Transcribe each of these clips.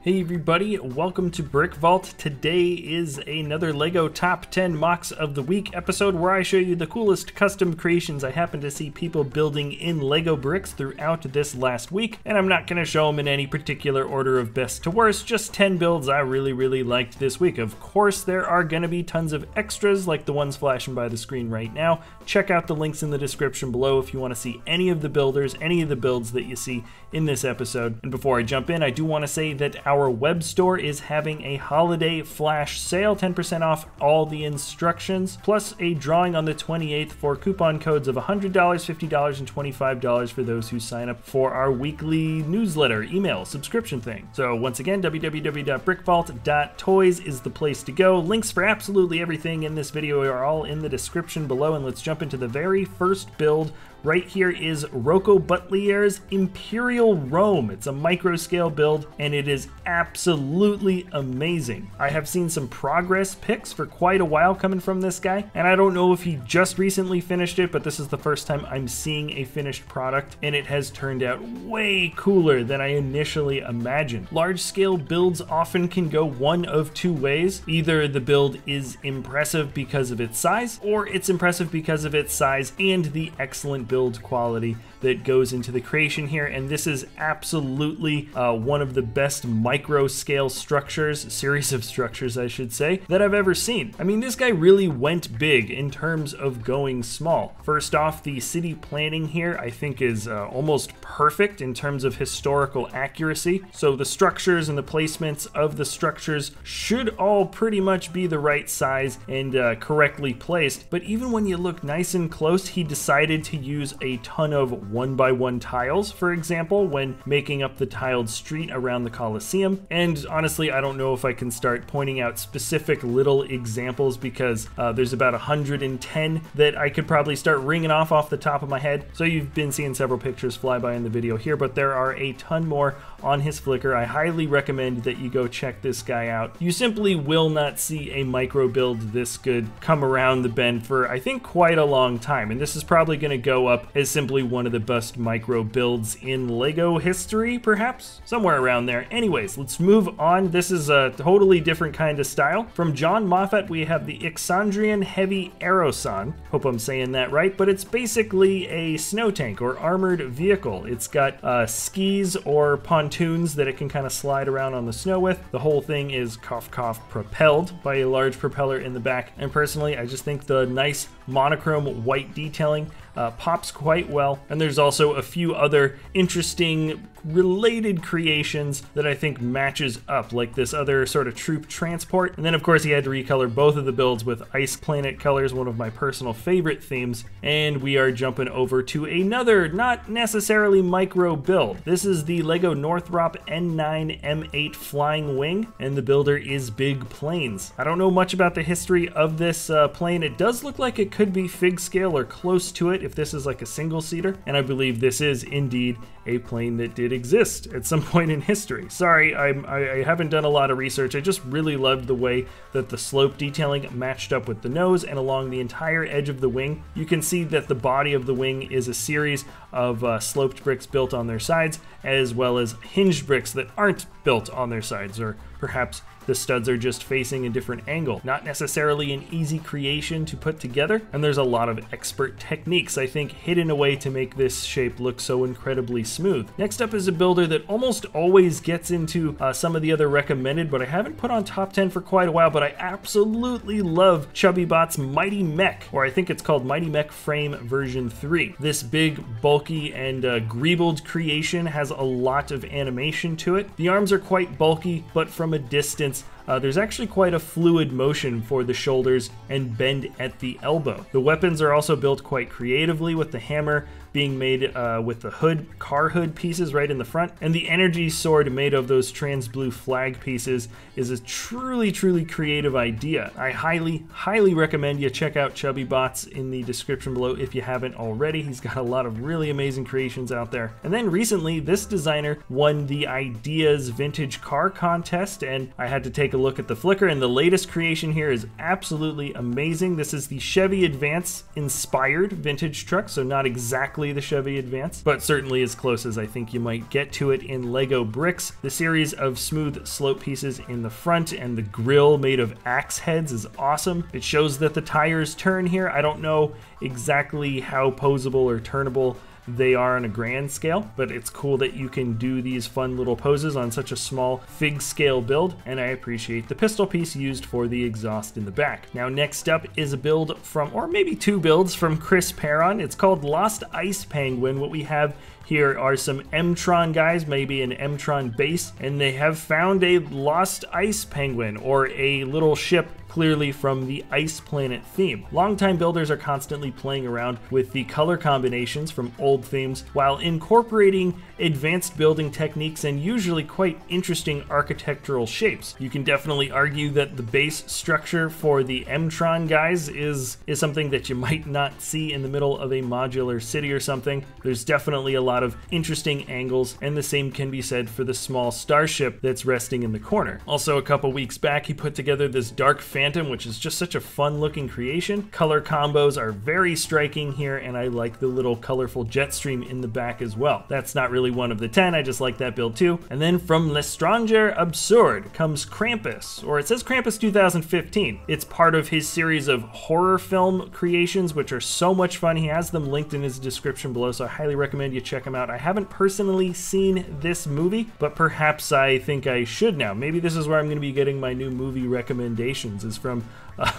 Hey everybody, welcome to BrickVault. Today is another LEGO Top 10 Mocks of the Week episode where I show you the coolest custom creations I happen to see people building in LEGO bricks throughout this last week. And I'm not going to show them in any particular order of best to worst, just 10 builds I really liked this week. Of course, there are going to be tons of extras like the ones flashing by the screen right now. Check out the links in the description below if you want to see any of the builders, any of the builds that you see in this episode. And before I jump in, I do want to say that our web store is having a holiday flash sale, 10% off all the instructions, plus a drawing on the 28th for coupon codes of $100, $50, and $25 for those who sign up for our weekly newsletter, email, subscription thing. So once again, www.brickvault.toys is the place to go. Links for absolutely everything in this video are all in the description below, and let's jump into the very first build. Right here is Rocco Buttliere's Imperial Rome. It's a micro scale build and it is absolutely amazing. I have seen some progress pics for quite a while coming from this guy, and I don't know if he just recently finished it, but this is the first time I'm seeing a finished product and it has turned out way cooler than I initially imagined. Large scale builds often can go one of two ways. Either the build is impressive because of its size, or it's impressive because of its size and the excellent build quality that goes into the creation here, and this is absolutely one of the best micro scale structures, series of structures I should say, that I've ever seen. I mean, this guy really went big in terms of going small. First off, the city planning here I think is almost perfect in terms of historical accuracy. So the structures and the placements of the structures should all pretty much be the right size and correctly placed, but even when you look nice and close, he decided to use a ton of 1x1 tiles, for example, when making up the tiled street around the Colosseum. And honestly, I don't know if I can start pointing out specific little examples because there's about 110 that I could probably start ringing off the top of my head. So you've been seeing several pictures fly by in the video here, but there are a ton more on his Flickr. I highly recommend that you go check this guy out. You simply will not see a micro build this good come around the bend for I think quite a long time, and this is probably going to go up as simply one of the best micro builds in LEGO history, perhaps? Somewhere around there. Anyways, let's move on. This is a totally different kind of style. From John Moffatt, we have the Iksandrian Heavy Aerosan. Hope I'm saying that right, but it's basically a snow tank or armored vehicle. It's got skis or pontoons that it can kind of slide around on the snow with. The whole thing is cough propelled by a large propeller in the back, and personally I just think the nice monochrome white detailing pops quite well. And there's also a few other interesting related creations that I think matches up, like this other sort of troop transport. And then of course he had to recolor both of the builds with ice planet colors, one of my personal favorite themes. And we are jumping over to another not necessarily micro build. This is the LEGO Northrop N9 M8 Flying Wing, and the builder is BigPlanes. I don't know much about the history of this plane. It does look like it could be fig scale or close to it if this is like a single seater, and I believe this is indeed a plane that did exist at some point in history. Sorry, I haven't done a lot of research. I just really loved the way that the slope detailing matched up with the nose, and along the entire edge of the wing you can see that the body of the wing is a series of sloped bricks built on their sides, as well as hinged bricks that aren't built on their sides, or perhaps the studs are just facing a different angle. Not necessarily an easy creation to put together, and there's a lot of expert techniques, I think, hidden away to make this shape look so incredibly smooth. Next up is a builder that almost always gets into some of the other recommended, but I haven't put on top 10 for quite a while, but I absolutely love chubbybots Mighty Mech, or I think it's called Mighty Mech Frame V3. This big, bulky, and greebled creation has a lot of animation to it. The arms are quite bulky, but from a distance, there's actually quite a fluid motion for the shoulders and bend at the elbow. The weapons are also built quite creatively, with the hammer being made with the car hood pieces right in the front, and the energy sword made of those trans blue flag pieces is a truly creative idea. I highly recommend you check out chubbybots in the description below if you haven't already. He's got a lot of really amazing creations out there. And then recently this designer won the Ideas Vintage Car Contest, and I had to take a look at the Flickr, and the latest creation here is absolutely amazing. This is the Chavy Advance inspired vintage truck, so not exactly exactly the Chavy Advance, but certainly as close as I think you might get to it in Lego bricks. The series of smooth slope pieces in the front and the grille made of axe heads is awesome. It shows that the tires turn here. I don't know exactly how posable or turnable they are on a grand scale, but it's cool that you can do these fun little poses on such a small fig scale build, and I appreciate the pistol piece used for the exhaust in the back. Now next up is a build from, or maybe two builds from Chris Perron. It's called Lost Ice Penguin. What we have here are some M-Tron guys, maybe an M-Tron base, and they have found a lost ice penguin, or a little ship clearly from the Ice Planet theme. Longtime builders are constantly playing around with the color combinations from old themes while incorporating advanced building techniques and usually quite interesting architectural shapes. You can definitely argue that the base structure for the M-Tron guys is something that you might not see in the middle of a modular city or something. There's definitely a lot of interesting angles, and the same can be said for the small starship that's resting in the corner. Also, a couple weeks back, he put together this Dark Phantom, which is just such a fun looking creation. Color combos are very striking here, and I like the little colorful jet stream in the back as well. That's not really one of the 10, I just like that build too. And then from Letranger Absurde comes Krampus, or it says Krampus 2015. It's part of his series of horror film creations, which are so much fun. He has them linked in his description below, so I highly recommend you check them out. I haven't personally seen this movie, but perhaps I think I should now. Maybe this is where I'm going to be getting my new movie recommendations, is from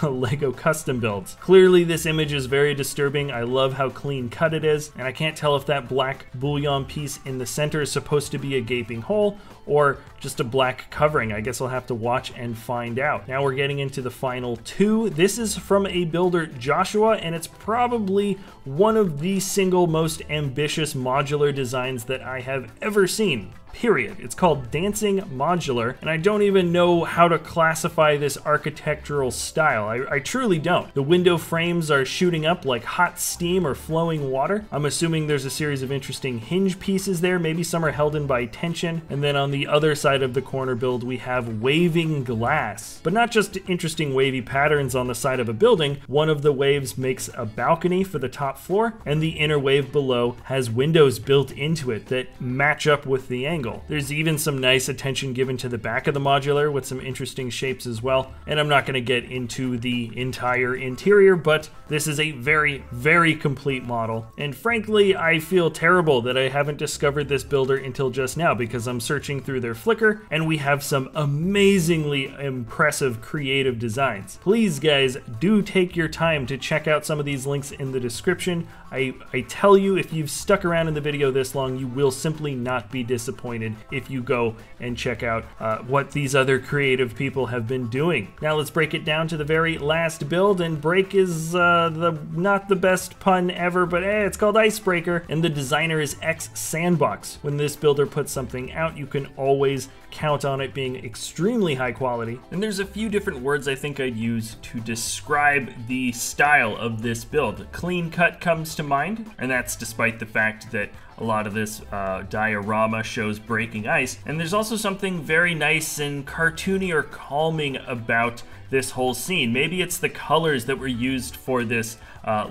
Lego custom builds. Clearly this image is very disturbing. I love how clean cut it is, and I can't tell if that black bullion piece in the center is supposed to be a gaping hole or just a black covering. I guess I'll have to watch and find out. Now we're getting into the final two. This is from a builder, Joshua, and it's probably one of the single most ambitious modular designs that I have ever seen. Period. It's called Dancing Modular, and I don't even know how to classify this architectural style. I truly don't. The window frames are shooting up like hot steam or flowing water. I'm assuming there's a series of interesting hinge pieces there. Maybe some are held in by tension. And then on the other side of the corner build, we have waving glass. But not just interesting wavy patterns on the side of a building. One of the waves makes a balcony for the top floor, and the inner wave below has windows built into it that match up with the angle. There's even some nice attention given to the back of the modular with some interesting shapes as well. And I'm not going to get into the entire interior, but this is a very, very complete model. And frankly, I feel terrible that I haven't discovered this builder until just now, because I'm searching through their Flickr and we have some amazingly impressive creative designs. Please guys, do take your time to check out some of these links in the description. I tell you, if you've stuck around in the video this long, you will simply not be disappointed if you go and check out what these other creative people have been doing. Now let's break it down to the very last build, and break is not the best pun ever, but it's called Icebreaker, and the designer is ExeSandbox. When this builder puts something out, you can always count on it being extremely high quality. And there's a few different words I think I'd use to describe the style of this build. Clean cut comes to mind, and that's despite the fact that a lot of this diorama shows breaking ice. And there's also something very nice and cartoony or calming about this whole scene. Maybe it's the colors that were used for this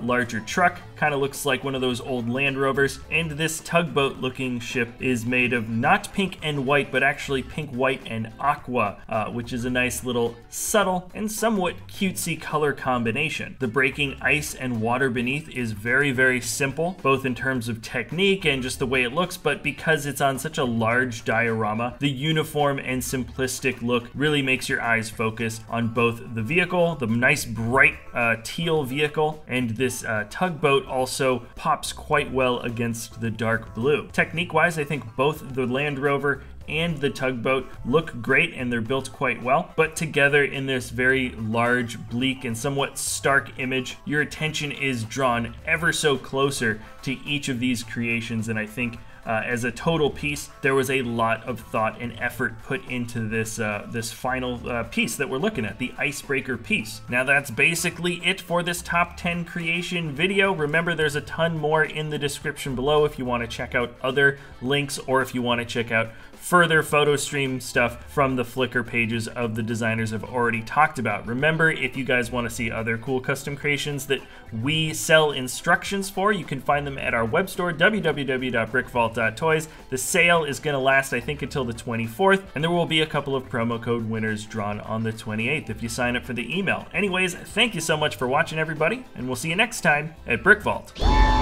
larger truck. Kind of looks like one of those old Land Rovers. And this tugboat looking ship is made of not pink and white, but actually pink, white, and aqua, which is a nice little subtle and somewhat cutesy color combination. The breaking ice and water beneath is very, very simple, both in terms of technique and just the way it looks, but because it's on such a large diorama, the uniform and simplistic look really makes your eyes focus on both the vehicle, the nice bright teal vehicle, and this tugboat also pops quite well against the dark blue. Technique-wise, I think both the Land Rover and the tugboat look great, and they're built quite well, but together in this very large, bleak, and somewhat stark image, your attention is drawn ever so closer to each of these creations. And I think as a total piece, there was a lot of thought and effort put into this this final piece that we're looking at, the Icebreaker piece. Now that's basically it for this top 10 creation video. Remember, there's a ton more in the description below if you want to check out other links, or if you want to check out further photo stream stuff from the Flickr pages of the designers I've already talked about. Remember, if you guys want to see other cool custom creations that we sell instructions for, you can find them at our web store, www.brickvault.toys. The sale is going to last, I think, until the 24th, and there will be a couple of promo code winners drawn on the 28th if you sign up for the email. Anyways, thank you so much for watching, everybody, and we'll see you next time at BrickVault.